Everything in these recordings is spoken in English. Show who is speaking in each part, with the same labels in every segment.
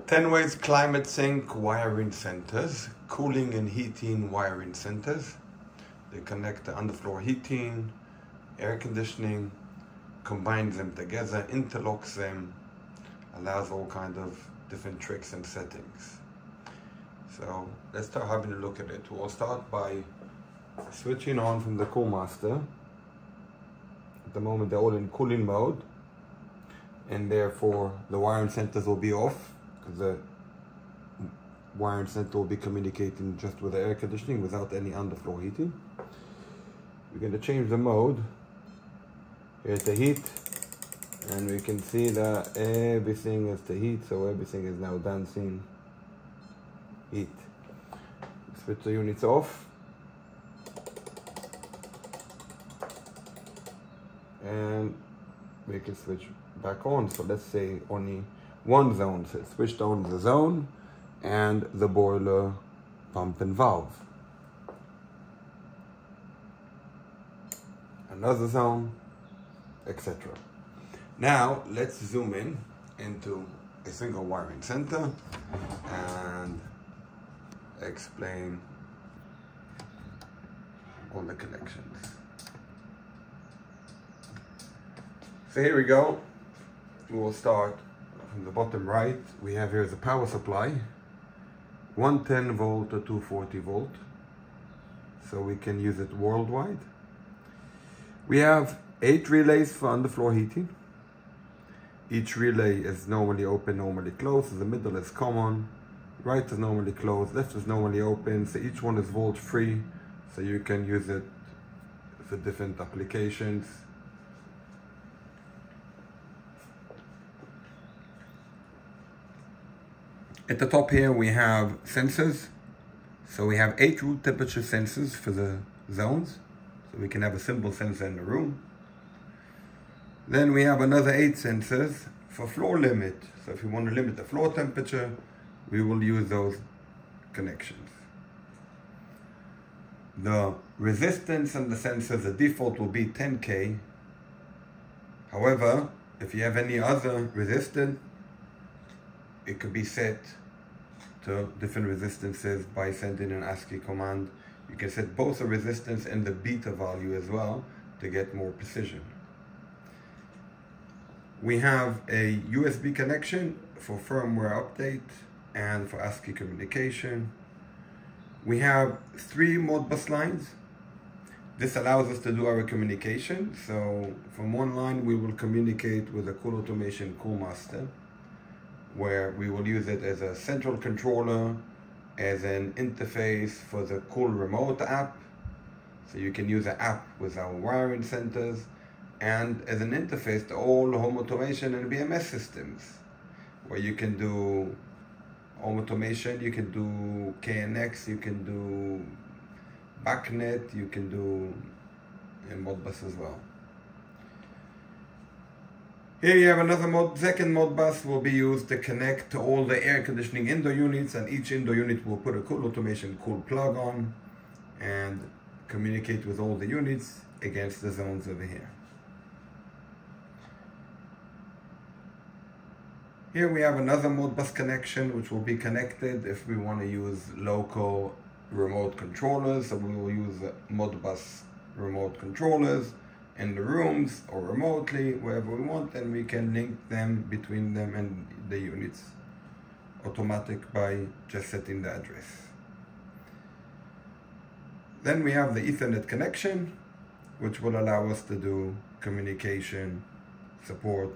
Speaker 1: 10-ways climate sync wiring centers, cooling and heating wiring centers. They connect the underfloor heating, air conditioning, combines them together, interlocks them, allows all kinds of different tricks and settings. So let's start having a look at it. We'll start by switching on from the CoolMaster. At the moment they're all in cooling mode, and therefore the wiring centers will be off, because the wiring center will be communicating just with the air conditioning without any underfloor heating. We're going to change the mode here to heat, and we can see that everything is to heat, so everything is now dancing heat. Switch the units off, and we can switch back on. So let's say only one zone, so it's switched on the zone and the boiler pump and valve. Another zone, etc. Now let's zoom in into a single wiring center and explain all the connections. So here we go. We will start from the bottom right. We have here the power supply, 110 volt to 240 volt, so we can use it worldwide. We have 8 relays for underfloor heating. Each relay is normally open, normally closed. So the middle is common, right is normally closed, left is normally open. So each one is volt free, so you can use it for different applications. At the top here we have sensors. So we have 8 room temperature sensors for the zones. So we can have a simple sensor in the room. Then we have another 8 sensors for floor limit. So if you want to limit the floor temperature, we will use those connections. The resistance and the sensors, the default will be 10K. However, if you have any other resistance, it could be set to different resistances by sending an ASCII command. You can set both the resistance and the beta value as well to get more precision. We have a USB connection for firmware update and for ASCII communication. We have 3 Modbus lines. This allows us to do our communication. So from one line we will communicate with the Cool Automation CoolMaster, where we will use it as a central controller, as an interface for the Cool Remote app. So you can use an app with our wiring centers, and as an interface to all home automation and BMS systems, where you can do home automation, you can do KNX, you can do BACnet, you can do Modbus as well. Here you have another second Modbus will be used to connect to all the air conditioning indoor units, and each indoor unit will put a Cool Automation Cool plug on and communicate with all the units against the zones over here. Here we have another Modbus connection which will be connected if we want to use local remote controllers. So we will use Modbus remote controllers in the rooms or remotely, wherever we want, and we can link them between them and the units automatic by just setting the address. Then we have the Ethernet connection, which will allow us to do communication, support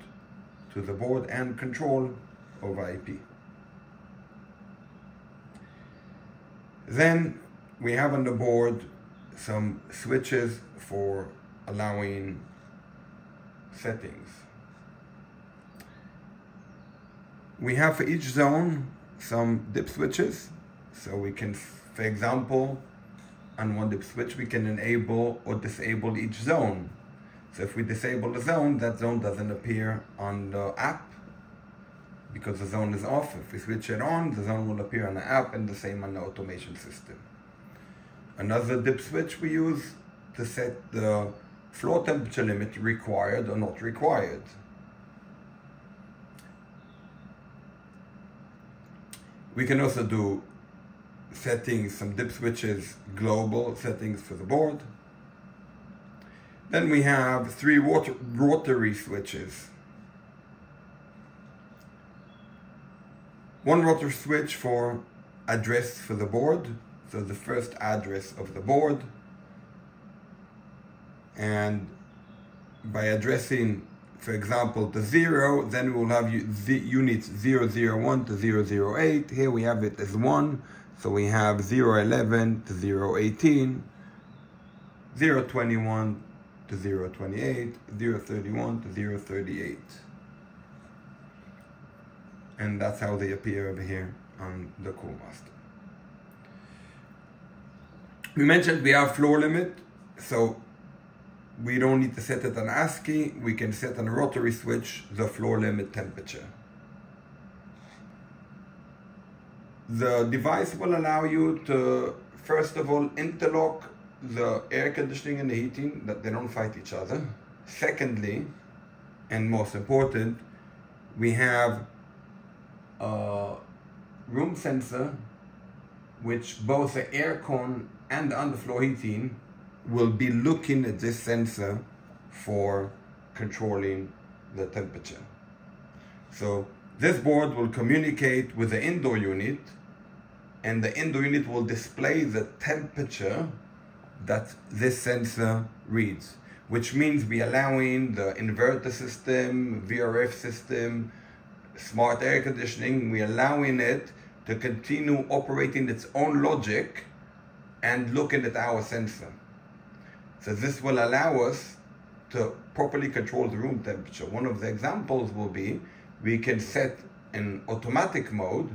Speaker 1: to the board, and control over IP. Then we have on the board some switches for allowing settings. We have for each zone some dip switches, so we can, for example, on one dip switch we can enable or disable each zone. So if we disable the zone, that zone doesn't appear on the app because the zone is off. If we switch it on, the zone will appear on the app, and the same on the automation system. Another dip switch we use to set the floor temperature limit required or not required. We can also do settings, some dip switches, global settings for the board. Then we have 3 rotary switches. 1 rotary switch for address for the board, so the first address of the board. And by addressing, for example, the 0, then we will have units 001 to 008. Here we have it as 1, so we have 011 to 018, 021 to 028, 031 to 038. And that's how they appear over here on the CoolMaster. We mentioned we have floor limit, so we don't need to set it on ASCII. We can set on a rotary switch the floor limit temperature. The device will allow you to, first of all, interlock the air conditioning and the heating, that they don't fight each other. Secondly, and most important, we have a room sensor, which both the air con and the underfloor heating will be looking at this sensor for controlling the temperature. So this board will communicate with the indoor unit, and the indoor unit will display the temperature that this sensor reads, which means we're allowing the inverter system, VRF system, smart air conditioning, we're allowing it to continue operating its own logic and looking at our sensor. So this will allow us to properly control the room temperature. One of the examples will be, we can set an automatic mode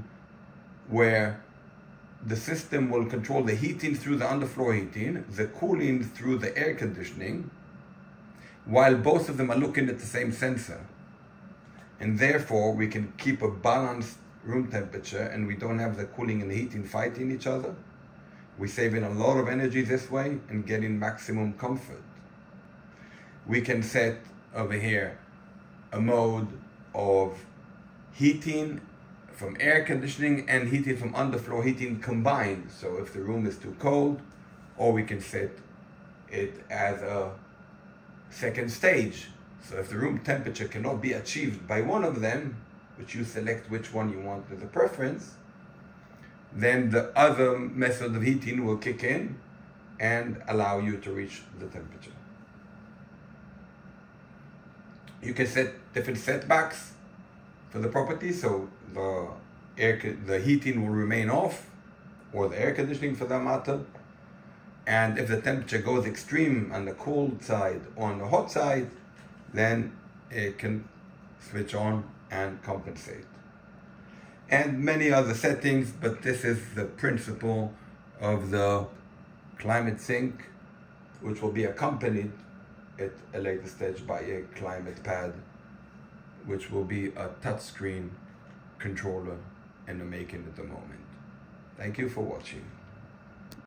Speaker 1: where the system will control the heating through the underfloor heating, the cooling through the air conditioning, while both of them are looking at the same sensor. And therefore, we can keep a balanced room temperature, and we don't have the cooling and the heating fighting each other. We're saving a lot of energy this way and getting maximum comfort. We can set over here a mode of heating from air conditioning and heating from underfloor heating combined. So if the room is too cold, or we can set it as a second stage. So if the room temperature cannot be achieved by one of them, which you select which one you want as a preference, then the other method of heating will kick in and allow you to reach the temperature. You can set different setbacks for the property, so the heating will remain off, or the air conditioning for that matter. And if the temperature goes extreme on the cold side or on the hot side, then it can switch on and compensate. And many other settings, but this is the principle of the Climate Sync, which will be accompanied at a later stage by a Climate Pad, which will be a touchscreen controller in the making at the moment. Thank you for watching.